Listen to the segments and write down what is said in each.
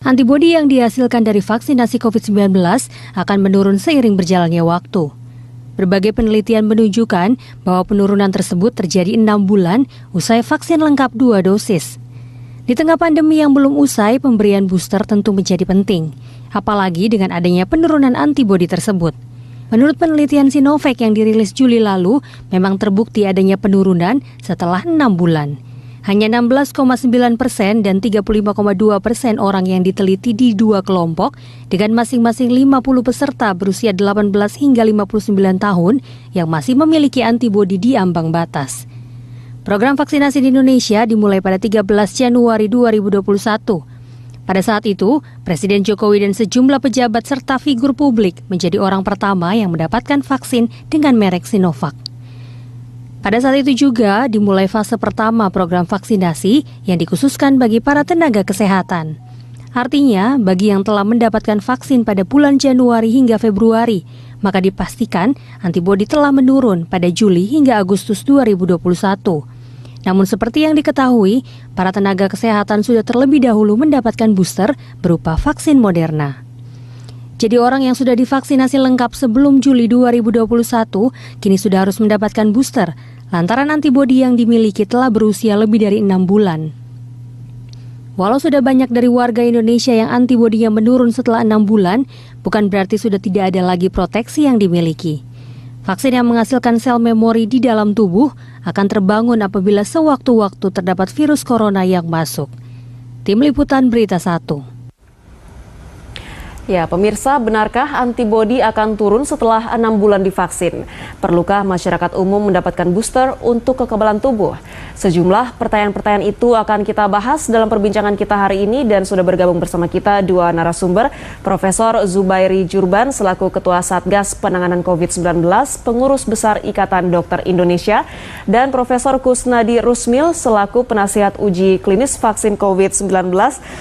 Antibodi yang dihasilkan dari vaksinasi COVID-19 akan menurun seiring berjalannya waktu. Berbagai penelitian menunjukkan bahwa penurunan tersebut terjadi 6 bulan usai vaksin lengkap 2 dosis. Di tengah pandemi yang belum usai, pemberian booster tentu menjadi penting, apalagi dengan adanya penurunan antibodi tersebut. Menurut penelitian Sinovac yang dirilis Juli lalu, memang terbukti adanya penurunan setelah 6 bulan. Hanya 16,9% dan 35,2% orang yang diteliti di 2 kelompok dengan masing-masing 50 peserta berusia 18 hingga 59 tahun yang masih memiliki antibodi di ambang batas. Program vaksinasi di Indonesia dimulai pada 13 Januari 2021. Pada saat itu, Presiden Jokowi dan sejumlah pejabat serta figur publik menjadi orang pertama yang mendapatkan vaksin dengan merek Sinovac. Pada saat itu juga dimulai fase pertama program vaksinasi yang dikhususkan bagi para tenaga kesehatan. Artinya, bagi yang telah mendapatkan vaksin pada bulan Januari hingga Februari, maka dipastikan antibodi telah menurun pada Juli hingga Agustus 2021. Namun seperti yang diketahui, para tenaga kesehatan sudah terlebih dahulu mendapatkan booster berupa vaksin Moderna. Jadi orang yang sudah divaksinasi lengkap sebelum Juli 2021 kini sudah harus mendapatkan booster lantaran antibodi yang dimiliki telah berusia lebih dari 6 bulan. Walau sudah banyak dari warga Indonesia yang antibodinya menurun setelah 6 bulan, bukan berarti sudah tidak ada lagi proteksi yang dimiliki. Vaksin yang menghasilkan sel memori di dalam tubuh akan terbangun apabila sewaktu-waktu terdapat virus corona yang masuk. Tim Liputan Berita 1. Ya, pemirsa, benarkah antibodi akan turun setelah 6 bulan divaksin? Perlukah masyarakat umum mendapatkan booster untuk kekebalan tubuh? Sejumlah pertanyaan-pertanyaan itu akan kita bahas dalam perbincangan kita hari ini dan sudah bergabung bersama kita 2 narasumber, Profesor Zubairi Jurban selaku Ketua Satgas Penanganan COVID-19, Pengurus Besar Ikatan Dokter Indonesia, dan Profesor Kusnadi Rusmil selaku Penasihat Uji Klinis Vaksin COVID-19.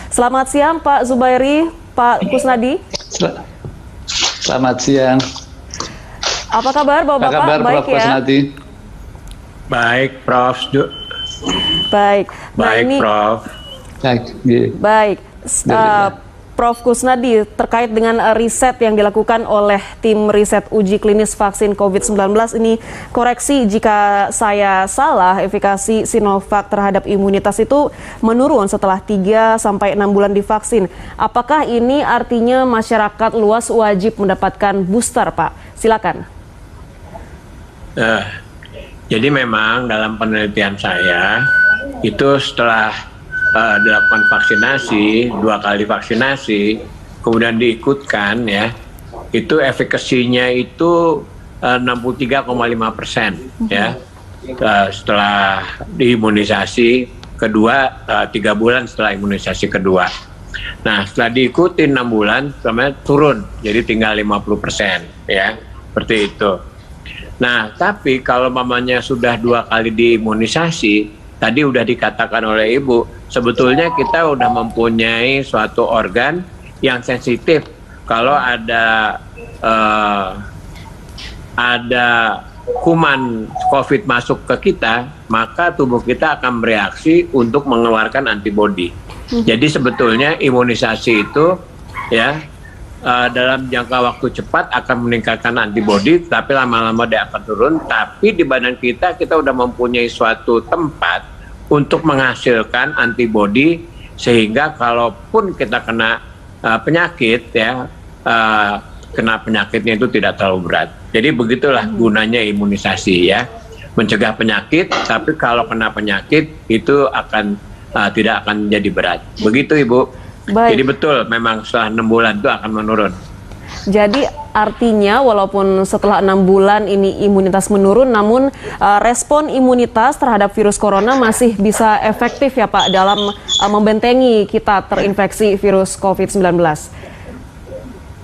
Selamat siang Pak Zubairi, Pak Kusnadi. Selamat siang. Apa kabar Bapak-Bapak? Apa kabar baik Prof. ya? Kusnadi? Baik, Prof. Baik. Baik, ini Prof. baik. Prof. Kusnadi, terkait dengan riset yang dilakukan oleh tim riset uji klinis vaksin COVID-19 ini, koreksi jika saya salah, efikasi Sinovac terhadap imunitas itu menurun setelah 3-6 bulan divaksin. Apakah ini artinya masyarakat luas wajib mendapatkan booster, Pak? Silakan. Jadi memang dalam penelitian saya, itu setelah dilakukan vaksinasi, 2 kali vaksinasi, kemudian diikutkan ya, itu efikasinya itu 63,5% ya, setelah diimunisasi kedua, 3 bulan setelah imunisasi kedua. Nah, setelah diikuti 6 bulan, kemudian turun, jadi tinggal 50% ya, seperti itu. Nah, tapi kalau mamanya sudah 2 kali diimunisasi, tadi udah dikatakan oleh Ibu, sebetulnya kita udah mempunyai suatu organ yang sensitif. Kalau ada kuman COVID masuk ke kita, maka tubuh kita akan bereaksi untuk mengeluarkan antibodi. Jadi sebetulnya imunisasi itu ya dalam jangka waktu cepat akan meningkatkan antibodi, tapi lama-lama dia akan turun. Tapi di badan kita udah mempunyai suatu tempat untuk menghasilkan antibodi, sehingga kalaupun kita kena penyakit ya, kena penyakitnya itu tidak terlalu berat. Jadi begitulah gunanya imunisasi ya, mencegah penyakit, tapi kalau kena penyakit itu akan tidak akan jadi berat. Begitu Ibu. Baik. Jadi betul, memang setelah 6 bulan itu akan menurun. Jadi artinya walaupun setelah 6 bulan ini imunitas menurun, namun respon imunitas terhadap virus corona masih bisa efektif ya Pak dalam membentengi kita terinfeksi virus COVID-19.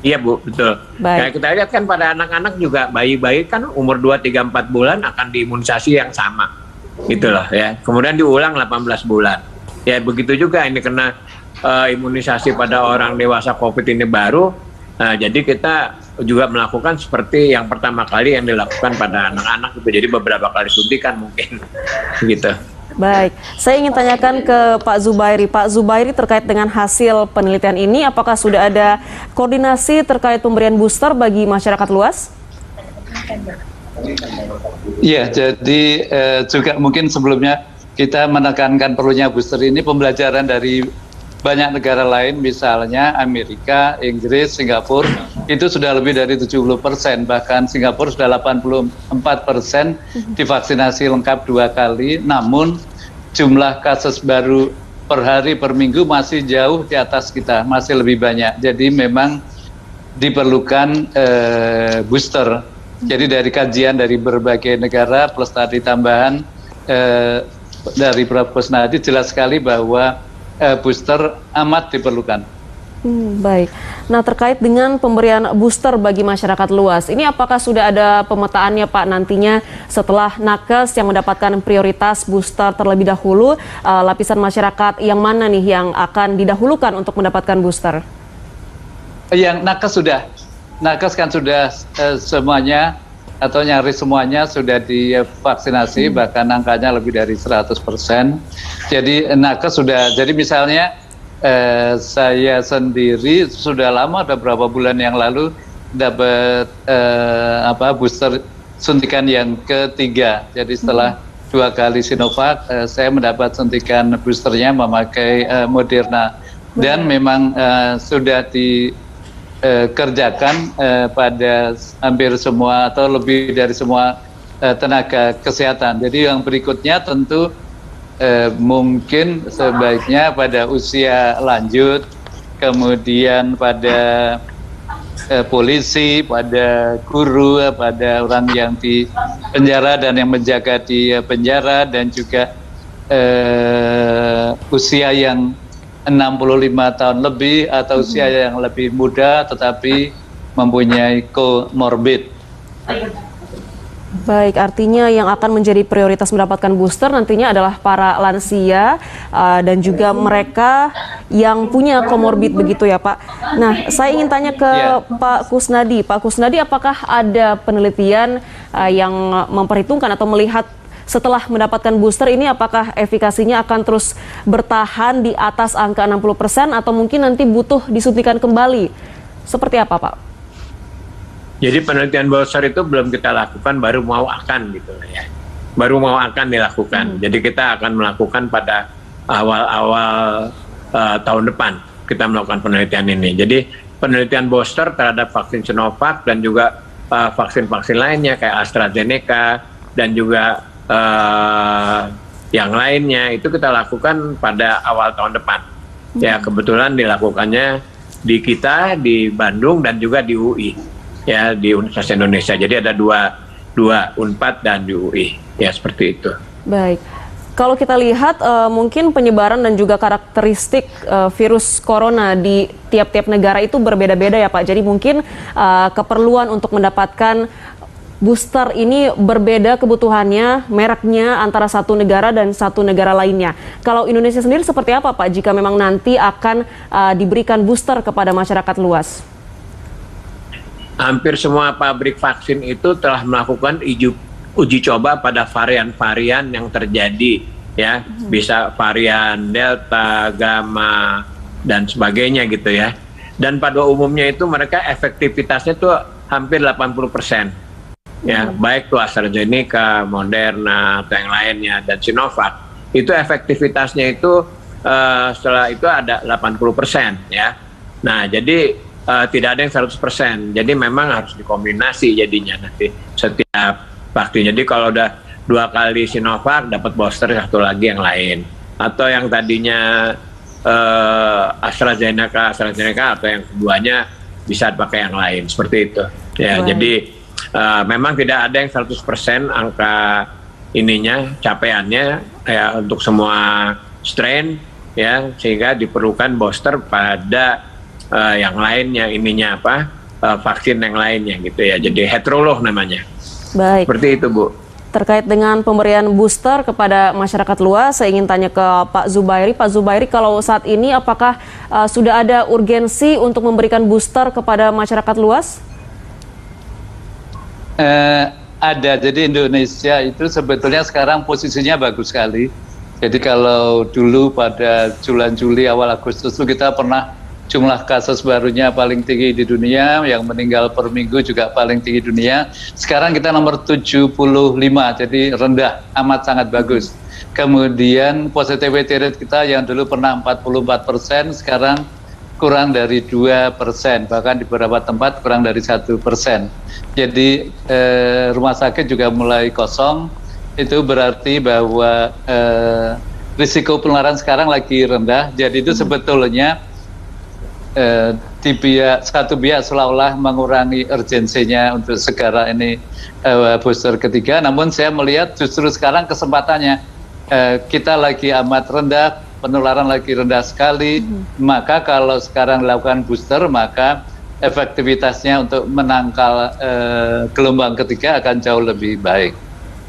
Iya Bu, betul. Kayak kita lihat kan pada anak-anak juga, bayi-bayi kan umur 2, 3, 4 bulan akan diimunisasi yang sama. Gitu loh ya. Kemudian diulang 18 bulan. Ya begitu juga ini kena imunisasi pada orang dewasa COVID ini baru. Nah, jadi kita juga melakukan seperti yang pertama kali yang dilakukan pada anak-anak itu. Jadi beberapa kali suntikan mungkin gitu. Baik, saya ingin tanyakan ke Pak Zubairi. Pak Zubairi, terkait dengan hasil penelitian ini, apakah sudah ada koordinasi terkait pemberian booster bagi masyarakat luas? Iya, jadi juga mungkin sebelumnya kita menekankan perlunya booster ini pembelajaran dari banyak negara lain, misalnya Amerika, Inggris, Singapura, itu sudah lebih dari 70%, bahkan Singapura sudah 84% divaksinasi lengkap 2 kali, namun jumlah kasus baru per hari, per minggu masih jauh di atas kita, masih lebih banyak. Jadi memang diperlukan booster. Jadi dari kajian dari berbagai negara, plus tadi tambahan dari Prof. Kusnadi, jelas sekali bahwa booster amat diperlukan. Baik. Nah, terkait dengan pemberian booster bagi masyarakat luas, ini apakah sudah ada pemetaannya Pak nantinya setelah nakes yang mendapatkan prioritas booster terlebih dahulu, lapisan masyarakat yang mana nih yang akan didahulukan untuk mendapatkan booster? Yang nakes kan sudah semuanya atau nyaris semuanya sudah divaksinasi, bahkan angkanya lebih dari 100%. Jadi nakes sudah, jadi misalnya saya sendiri sudah lama, ada beberapa bulan yang lalu dapat booster suntikan yang ketiga. Jadi setelah 2 kali Sinovac, saya mendapat suntikan boosternya memakai Moderna, dan memang sudah dikerjakan pada hampir semua atau lebih dari semua tenaga kesehatan. Jadi yang berikutnya tentu mungkin sebaiknya pada usia lanjut, kemudian pada polisi, pada guru, pada orang yang di penjara dan yang menjaga di penjara, dan juga usia yang 65 tahun lebih atau usia yang lebih muda tetapi mempunyai comorbid. Baik, artinya yang akan menjadi prioritas mendapatkan booster nantinya adalah para lansia dan juga mereka yang punya comorbid, begitu ya Pak. Nah, saya ingin tanya ke Pak Kusnadi. Pak Kusnadi, apakah ada penelitian yang memperhitungkan atau melihat setelah mendapatkan booster ini apakah efikasinya akan terus bertahan di atas angka 60% atau mungkin nanti butuh disuntikan kembali? Seperti apa Pak? Jadi penelitian booster itu belum kita lakukan, baru mau akan gitu ya. Baru mau akan dilakukan. Jadi kita akan melakukan pada awal-awal tahun depan kita melakukan penelitian ini. Jadi penelitian booster terhadap vaksin Sinovac dan juga vaksin-vaksin lainnya kayak AstraZeneca dan juga yang lainnya itu kita lakukan pada awal tahun depan. Ya, kebetulan dilakukannya di kita di Bandung dan juga di UI. Ya, di Universitas Indonesia. Jadi ada dua Unpad dan di UI. Ya, seperti itu. Baik. Kalau kita lihat mungkin penyebaran dan juga karakteristik virus corona di tiap-tiap negara itu berbeda-beda ya Pak. Jadi mungkin keperluan untuk mendapatkan booster ini berbeda kebutuhannya, mereknya antara satu negara dan satu negara lainnya. Kalau Indonesia sendiri seperti apa Pak jika memang nanti akan diberikan booster kepada masyarakat luas? Hampir semua pabrik vaksin itu telah melakukan uji coba pada varian-varian yang terjadi, ya, bisa varian Delta, Gamma, dan sebagainya gitu ya. Dan pada umumnya itu mereka efektivitasnya tuh hampir 80%, ya, baik tuh AstraZeneca, Moderna, atau yang lainnya, dan Sinovac. Itu efektivitasnya itu setelah itu ada 80%, ya. Nah, jadi tidak ada yang 100%, jadi memang harus dikombinasi jadinya nanti setiap vaksin. Jadi kalau udah 2 kali Sinovac dapat booster satu lagi yang lain, atau yang tadinya AstraZeneca atau yang keduanya bisa pakai yang lain, seperti itu. Ya, jadi memang tidak ada yang 100% angka ininya capaiannya ya untuk semua strain ya, sehingga diperlukan booster pada yang lainnya ininya vaksin yang lainnya gitu ya. Jadi heterolog namanya. Baik. Seperti itu Bu. Terkait dengan pemberian booster kepada masyarakat luas, saya ingin tanya ke Pak Zubairi. Pak Zubairi, kalau saat ini apakah sudah ada urgensi untuk memberikan booster kepada masyarakat luas? Ada. Jadi Indonesia itu sebetulnya sekarang posisinya bagus sekali. Jadi kalau dulu pada bulan Juli awal Agustus itu kita pernah jumlah kasus barunya paling tinggi di dunia, yang meninggal per minggu juga paling tinggi dunia. Sekarang kita nomor 75, jadi rendah, amat sangat bagus. Kemudian positivity rate kita yang dulu pernah 44%, sekarang kurang dari 2%, bahkan di beberapa tempat kurang dari 1%. Jadi rumah sakit juga mulai kosong, itu berarti bahwa risiko penularan sekarang lagi rendah. Jadi itu sebetulnya di satu pihak seolah-olah mengurangi urgensinya untuk segera ini booster ketiga. Namun saya melihat justru sekarang kesempatannya kita lagi amat rendah, penularan lagi rendah sekali. Maka kalau sekarang dilakukan booster, maka efektivitasnya untuk menangkal gelombang ketiga akan jauh lebih baik.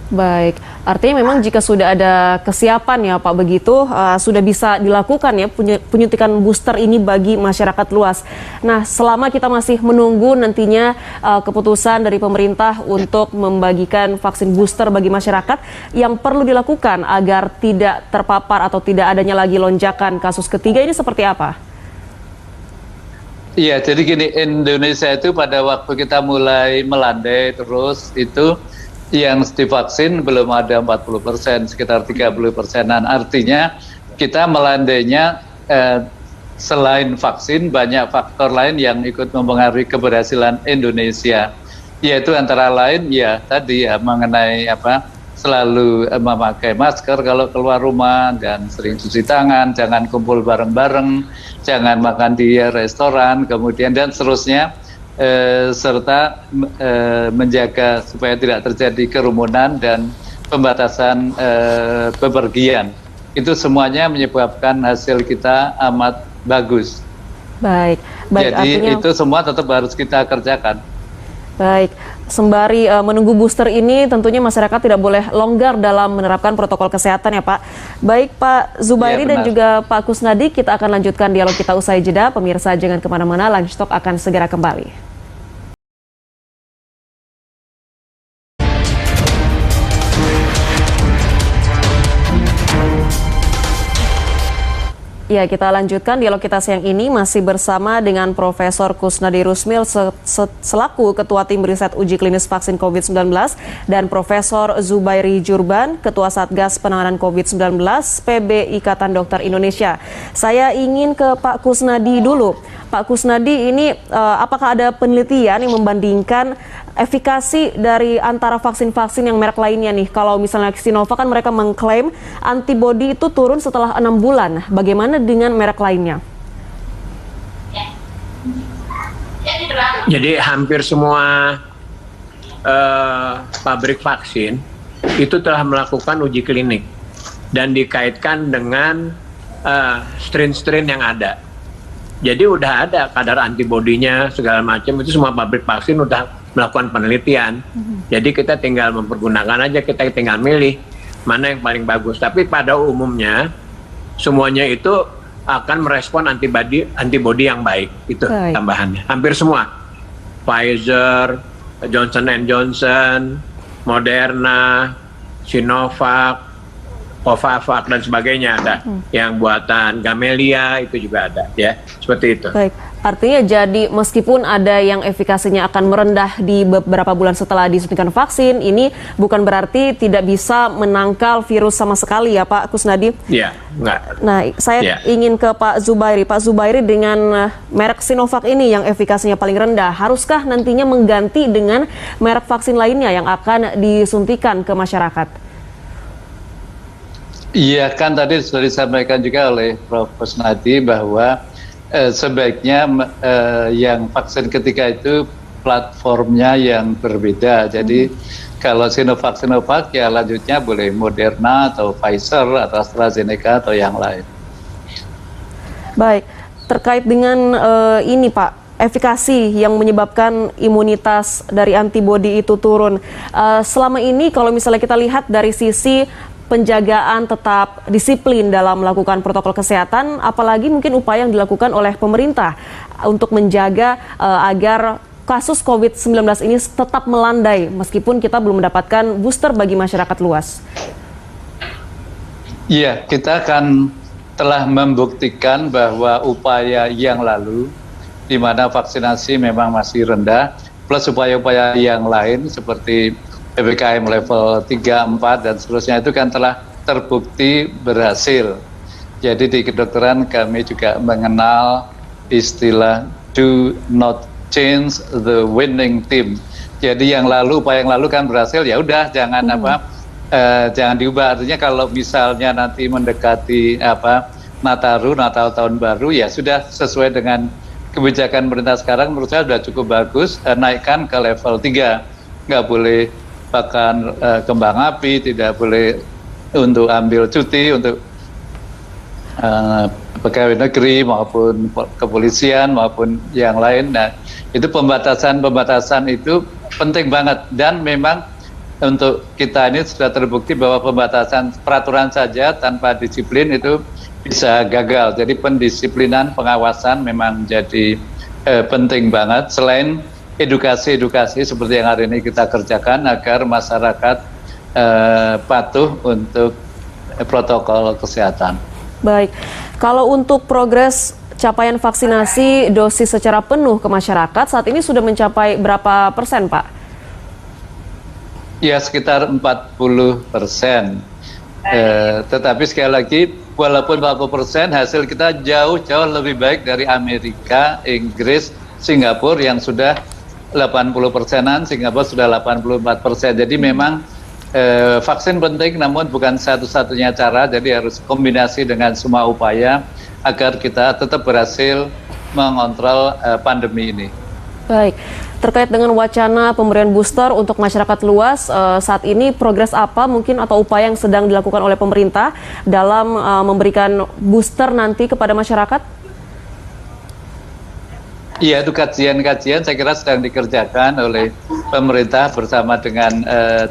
Baik, artinya memang jika sudah ada kesiapan ya Pak begitu, sudah bisa dilakukan ya penyuntikan booster ini bagi masyarakat luas. Nah, selama kita masih menunggu nantinya keputusan dari pemerintah untuk membagikan vaksin booster bagi masyarakat, yang perlu dilakukan agar tidak terpapar atau tidak adanya lagi lonjakan kasus ketiga ini seperti apa? Iya, jadi gini, Indonesia itu pada waktu kita mulai melandai terus itu yang divaksin belum ada 40%, sekitar 30%-an. Artinya kita melandainya selain vaksin banyak faktor lain yang ikut mempengaruhi keberhasilan Indonesia. Yaitu antara lain ya tadi ya mengenai selalu memakai masker kalau keluar rumah dan sering cuci tangan, jangan kumpul bareng-bareng, jangan makan di restoran, kemudian dan seterusnya. Serta menjaga supaya tidak terjadi kerumunan dan pembatasan bepergian. Itu semuanya menyebabkan hasil kita amat bagus. Baik, jadi artinya itu semua tetap harus kita kerjakan. Baik, sembari menunggu booster ini tentunya masyarakat tidak boleh longgar dalam menerapkan protokol kesehatan ya Pak. Baik Pak Zubairi Ya, dan juga Pak Kusnadi, kita akan lanjutkan dialog kita usai jeda. Pemirsa jangan kemana-mana, Lunch Talk akan segera kembali. Ya, kita lanjutkan dialog kita siang ini masih bersama dengan Profesor Kusnadi Rusmil selaku Ketua Tim Riset Uji Klinis Vaksin COVID-19 dan Profesor Zubairi Jurban, Ketua Satgas Penanganan COVID-19 PB Ikatan Dokter Indonesia. Saya ingin ke Pak Kusnadi dulu. Pak Kusnadi, ini apakah ada penelitian yang membandingkan efikasi dari antara vaksin-vaksin yang merek lainnya nih? Kalau misalnya Sinovac kan mereka mengklaim antibodi itu turun setelah 6 bulan. Bagaimana dengan merek lainnya? Jadi hampir semua pabrik vaksin itu telah melakukan uji klinik dan dikaitkan dengan strain-strain yang ada. Jadi udah ada kadar antibodinya segala macam, itu semua pabrik vaksin udah melakukan penelitian. Jadi kita tinggal mempergunakan aja, kita tinggal milih mana yang paling bagus. Tapi pada umumnya semuanya itu akan merespon antibodi yang baik. Itu tambahannya. Hampir semua. Pfizer, Johnson & Johnson, Moderna, Sinovac, Covaxin dan sebagainya ada. Yang buatan Gamelia itu juga ada ya. Seperti itu. Baik. Artinya jadi meskipun ada yang efikasinya akan merendah di beberapa bulan setelah disuntikan vaksin, ini bukan berarti tidak bisa menangkal virus sama sekali ya Pak Kusnadi? Iya, enggak. Nah, saya ingin ke Pak Zubairi. Pak Zubairi, dengan merek Sinovac ini yang efikasinya paling rendah, haruskah nantinya mengganti dengan merek vaksin lainnya yang akan disuntikan ke masyarakat? Iya, kan tadi sudah disampaikan juga oleh Prof. Kusnadi bahwa sebaiknya yang vaksin ketiga itu platformnya yang berbeda. Jadi kalau Sinovac ya lanjutnya boleh Moderna atau Pfizer atau AstraZeneca atau yang lain. Baik, terkait dengan ini Pak, efikasi yang menyebabkan imunitas dari antibodi itu turun. Selama ini kalau misalnya kita lihat dari sisi penjagaan tetap disiplin dalam melakukan protokol kesehatan, apalagi mungkin upaya yang dilakukan oleh pemerintah untuk menjaga agar kasus COVID-19 ini tetap melandai meskipun kita belum mendapatkan booster bagi masyarakat luas. Iya, kita kan telah membuktikan bahwa upaya yang lalu, di mana vaksinasi memang masih rendah, plus upaya-upaya yang lain seperti PPKM level 3, 4, dan seterusnya itu kan telah terbukti berhasil. Jadi di kedokteran kami juga mengenal istilah do not change the winning team. Jadi yang lalu, upaya yang lalu kan berhasil, ya udah jangan jangan diubah. Artinya kalau misalnya nanti mendekati Natal tahun baru, ya sudah sesuai dengan kebijakan pemerintah sekarang, menurut saya sudah cukup bagus, naikkan ke level 3. Nggak boleh bahkan kembang api, tidak boleh untuk ambil cuti untuk pegawai negeri maupun kepolisian maupun yang lain. Nah, itu pembatasan itu penting banget, dan memang untuk kita ini sudah terbukti bahwa pembatasan peraturan saja tanpa disiplin itu bisa gagal. Jadi pendisiplinan, pengawasan memang jadi penting banget, selain edukasi seperti yang hari ini kita kerjakan agar masyarakat patuh untuk protokol kesehatan. Baik, kalau untuk progres capaian vaksinasi dosis secara penuh ke masyarakat saat ini sudah mencapai berapa persen, Pak? Ya, sekitar 40%. Tetapi sekali lagi, walaupun 40%, hasil kita jauh lebih baik dari Amerika, Inggris, Singapura yang sudah 80%-an, Singapura sudah 84%. Jadi memang vaksin penting, namun bukan satu-satunya cara, jadi harus kombinasi dengan semua upaya agar kita tetap berhasil mengontrol pandemi ini. Baik, terkait dengan wacana pemberian booster untuk masyarakat luas, saat ini progres apa mungkin atau upaya yang sedang dilakukan oleh pemerintah dalam memberikan booster nanti kepada masyarakat? Iya, itu kajian-kajian saya kira sedang dikerjakan oleh pemerintah bersama dengan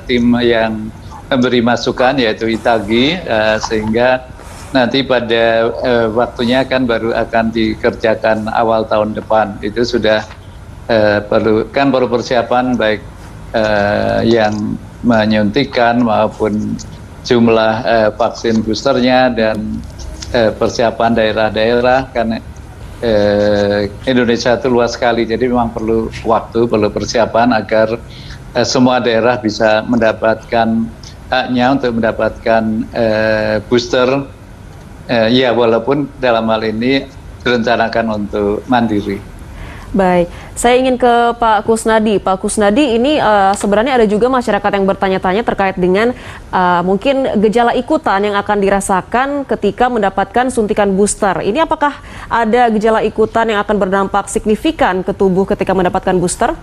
tim yang memberi masukan, yaitu ITAGI, sehingga nanti pada waktunya kan baru akan dikerjakan awal tahun depan. Itu sudah perlu persiapan baik yang menyuntikkan maupun jumlah vaksin boosternya dan persiapan daerah-daerah, karena Indonesia itu luas sekali, jadi memang perlu waktu, perlu persiapan agar semua daerah bisa mendapatkan haknya untuk mendapatkan booster, ya walaupun dalam hal ini direncanakan untuk mandiri. Baik, saya ingin ke Pak Kusnadi. Pak Kusnadi, ini sebenarnya ada juga masyarakat yang bertanya-tanya terkait dengan mungkin gejala ikutan yang akan dirasakan ketika mendapatkan suntikan booster. Ini apakah ada gejala ikutan yang akan berdampak signifikan ke tubuh ketika mendapatkan booster?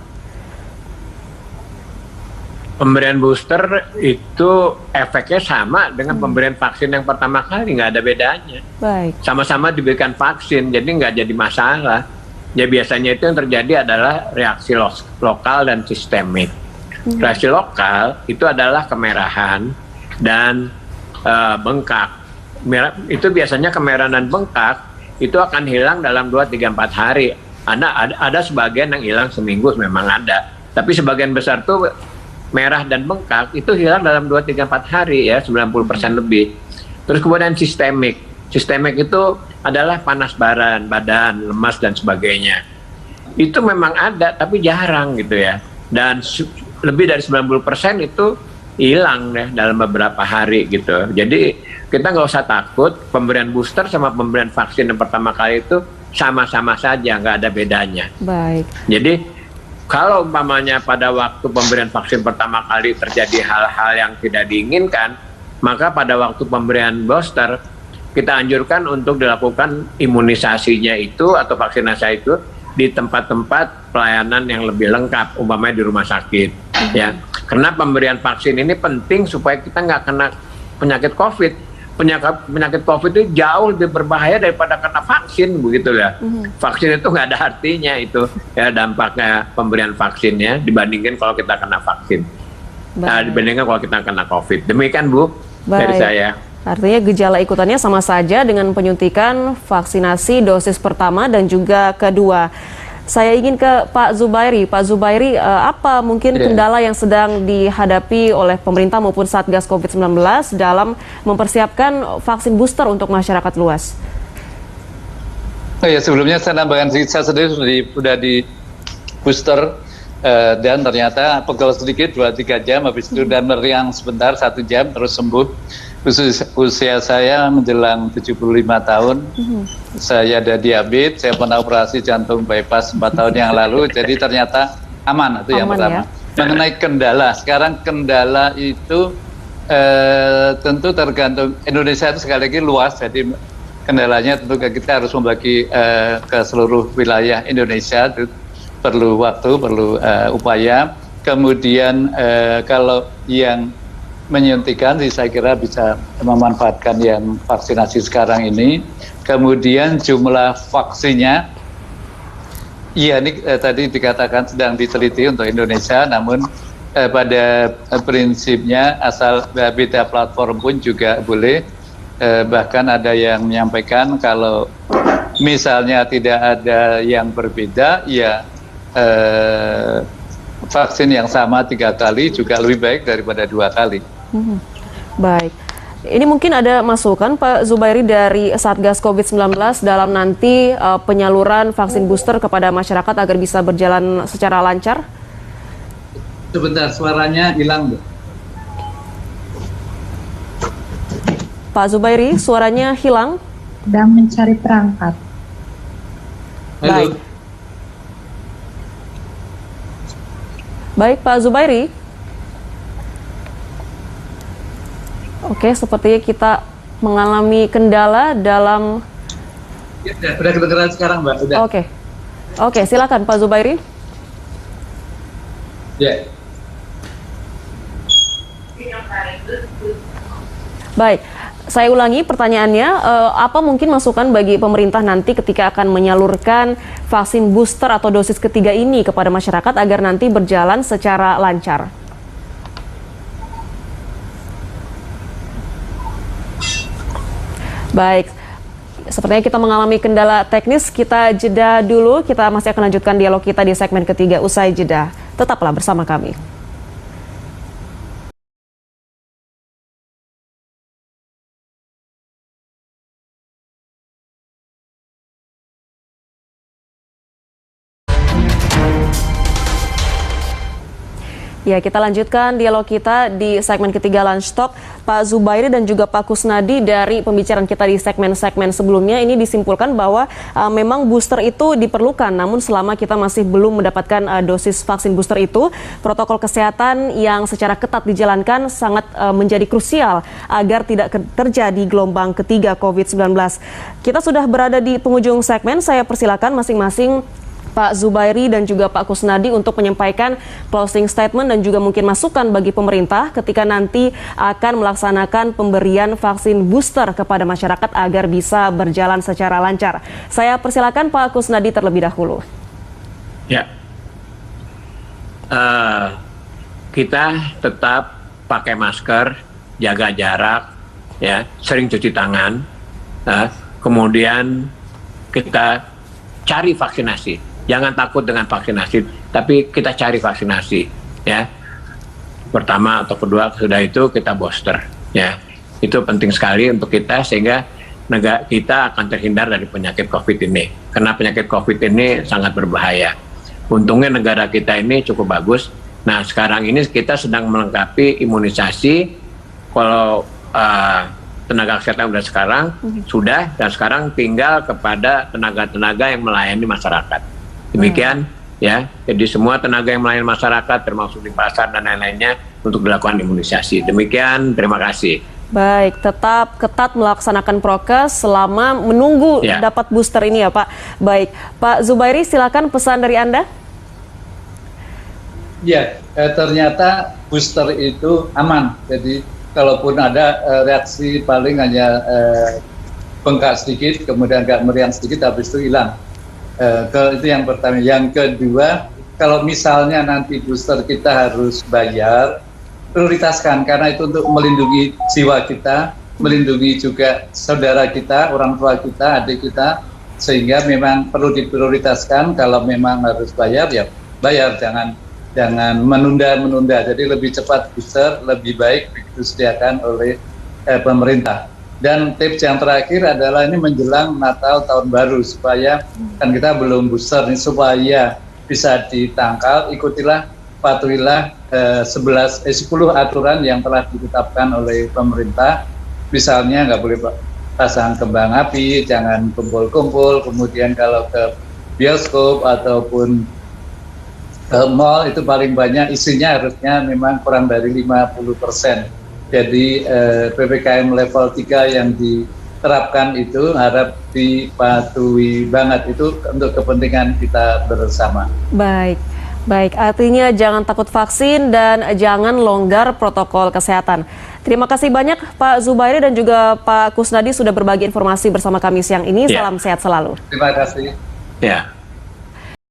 Pemberian booster itu efeknya sama dengan pemberian vaksin yang pertama kali, nggak ada bedanya. Baik. Sama-sama diberikan vaksin, jadi nggak jadi masalah. Ya biasanya itu yang terjadi adalah reaksi lokal dan sistemik. Reaksi lokal itu adalah kemerahan dan bengkak. Itu biasanya kemerahan dan bengkak itu akan hilang dalam 2-3-4 hari. Ada sebagian yang hilang seminggu, memang ada. Tapi sebagian besar tuh merah dan bengkak itu hilang dalam 2-3-4 hari, ya 90% lebih. Terus kemudian sistemik. Sistemik itu adalah panas badan, lemas dan sebagainya. Itu memang ada, tapi jarang gitu ya. Dan lebih dari 90% itu hilang deh dalam beberapa hari gitu. Jadi kita nggak usah takut, pemberian booster sama pemberian vaksin yang pertama kali itu sama-sama saja, nggak ada bedanya. Baik. Jadi kalau umpamanya pada waktu pemberian vaksin pertama kali terjadi hal-hal yang tidak diinginkan, maka pada waktu pemberian booster kita anjurkan untuk dilakukan imunisasinya itu atau vaksinasi itu di tempat-tempat pelayanan yang lebih lengkap, umpamanya di rumah sakit. Ya, karena pemberian vaksin ini penting supaya kita nggak kena penyakit COVID. Penyakit COVID itu jauh lebih berbahaya daripada kena vaksin, begitu ya. Vaksin itu nggak ada artinya itu ya dampaknya pemberian vaksinnya dibandingkan kalau kita kena vaksin. Dibandingkan kalau kita kena COVID. Demikian Bu dari saya. Artinya gejala ikutannya sama saja dengan penyuntikan vaksinasi dosis pertama dan juga kedua. Saya ingin ke Pak Zubairi. Pak Zubairi, apa mungkin kendala yang sedang dihadapi oleh pemerintah maupun Satgas COVID-19 dalam mempersiapkan vaksin booster untuk masyarakat luas? Oh ya, sebelumnya saya nambahkan, saya sendiri sudah di booster dan ternyata pegel sedikit 2-3 jam, habis itu dan meriang sebentar 1 jam terus sembuh. Usia saya menjelang 75 tahun, saya ada diabetes, saya pernah operasi jantung bypass 4 tahun yang lalu, jadi ternyata aman, itu yang pertama. Ya? Mengenai kendala, sekarang kendala itu tentu tergantung, Indonesia itu sekali lagi luas, jadi kendalanya tentu kita harus membagi ke seluruh wilayah Indonesia, itu perlu waktu, perlu upaya. Kemudian kalau yang menyuntikan, saya kira bisa memanfaatkan yang vaksinasi sekarang ini. Kemudian jumlah vaksinnya, iya ini tadi dikatakan sedang diteliti untuk Indonesia, namun pada prinsipnya asal beda platform pun juga boleh. Bahkan ada yang menyampaikan kalau misalnya tidak ada yang berbeda, ya vaksin yang sama 3 kali juga lebih baik daripada 2 kali. Baik, ini mungkin ada masukan Pak Zubairi dari Satgas COVID-19 dalam nanti penyaluran vaksin booster kepada masyarakat agar bisa berjalan secara lancar? Sebentar, suaranya hilang, Bu. Pak Zubairi, suaranya hilang. Sedang mencari perangkat. Baik. Baik, Pak Zubairi. Oke, sepertinya kita mengalami kendala dalam... Ya, udah kedengeran sekarang, Mbak. Udah. Oke, silakan Pak Zubairi. Ya. Baik. Saya ulangi pertanyaannya, apa mungkin masukan bagi pemerintah nanti ketika akan menyalurkan vaksin booster atau dosis ketiga ini kepada masyarakat agar nanti berjalan secara lancar? Baik, sepertinya kita mengalami kendala teknis, kita jeda dulu, kita masih akan lanjutkan dialog kita di segmen ketiga usai jeda. Tetaplah bersama kami. Ya, kita lanjutkan dialog kita di segmen ketiga Lunch Talk. Pak Zubairi dan juga Pak Kusnadi, dari pembicaraan kita di segmen-segmen sebelumnya ini disimpulkan bahwa memang booster itu diperlukan, namun selama kita masih belum mendapatkan dosis vaksin booster itu, protokol kesehatan yang secara ketat dijalankan sangat menjadi krusial agar tidak terjadi gelombang ketiga COVID-19. Kita sudah berada di penghujung segmen, saya persilakan masing-masing Pak Zubairi dan juga Pak Kusnadi untuk menyampaikan closing statement dan juga mungkin masukan bagi pemerintah ketika nanti akan melaksanakan pemberian vaksin booster kepada masyarakat agar bisa berjalan secara lancar. Saya persilakan Pak Kusnadi terlebih dahulu. Ya, kita tetap pakai masker, jaga jarak, ya, sering cuci tangan, kemudian kita cari vaksinasi. Jangan takut dengan vaksinasi, tapi kita cari vaksinasi, ya. Pertama atau kedua, sudah itu kita booster, ya. Itu penting sekali untuk kita sehingga negara kita akan terhindar dari penyakit COVID ini. Karena penyakit COVID ini sangat berbahaya. Untungnya negara kita ini cukup bagus. Nah, sekarang ini kita sedang melengkapi imunisasi. Kalau tenaga kesehatan sudah, dan sekarang tinggal kepada tenaga-tenaga yang melayani masyarakat. Demikian, ya. Jadi semua tenaga yang melayani masyarakat, termasuk di pasar dan lain-lainnya, untuk dilakukan imunisasi. Demikian, terima kasih. Baik, tetap ketat melaksanakan prokes selama menunggu dapat booster ini ya Pak. Baik, Pak Zubairi, silakan pesan dari Anda. Ya, ternyata booster itu aman. Jadi kalaupun ada reaksi paling hanya bengkak sedikit, kemudian agak meriang sedikit, habis itu hilang. Itu yang pertama. Yang kedua, kalau misalnya nanti booster kita harus bayar, prioritaskan, karena itu untuk melindungi jiwa kita, melindungi juga saudara kita, orang tua kita, adik kita, sehingga memang perlu diprioritaskan. Kalau memang harus bayar ya bayar, jangan menunda. Jadi lebih cepat booster lebih baik disediakan oleh pemerintah. Dan tips yang terakhir adalah ini menjelang Natal tahun baru, supaya kan kita belum booster nih, supaya bisa ditangkal, patuhilah 10 aturan yang telah ditetapkan oleh pemerintah. Misalnya nggak boleh pasang kembang api, jangan kumpul-kumpul, kemudian kalau ke bioskop ataupun ke mall itu paling banyak isinya harusnya memang kurang dari 50%. Jadi PPKM level 3 yang diterapkan itu harap dipatuhi banget, itu untuk kepentingan kita bersama. Baik, artinya jangan takut vaksin dan jangan longgar protokol kesehatan. Terima kasih banyak Pak Zubairi dan juga Pak Kusnadi sudah berbagi informasi bersama kami siang ini. Salam sehat selalu. Terima kasih. Ya.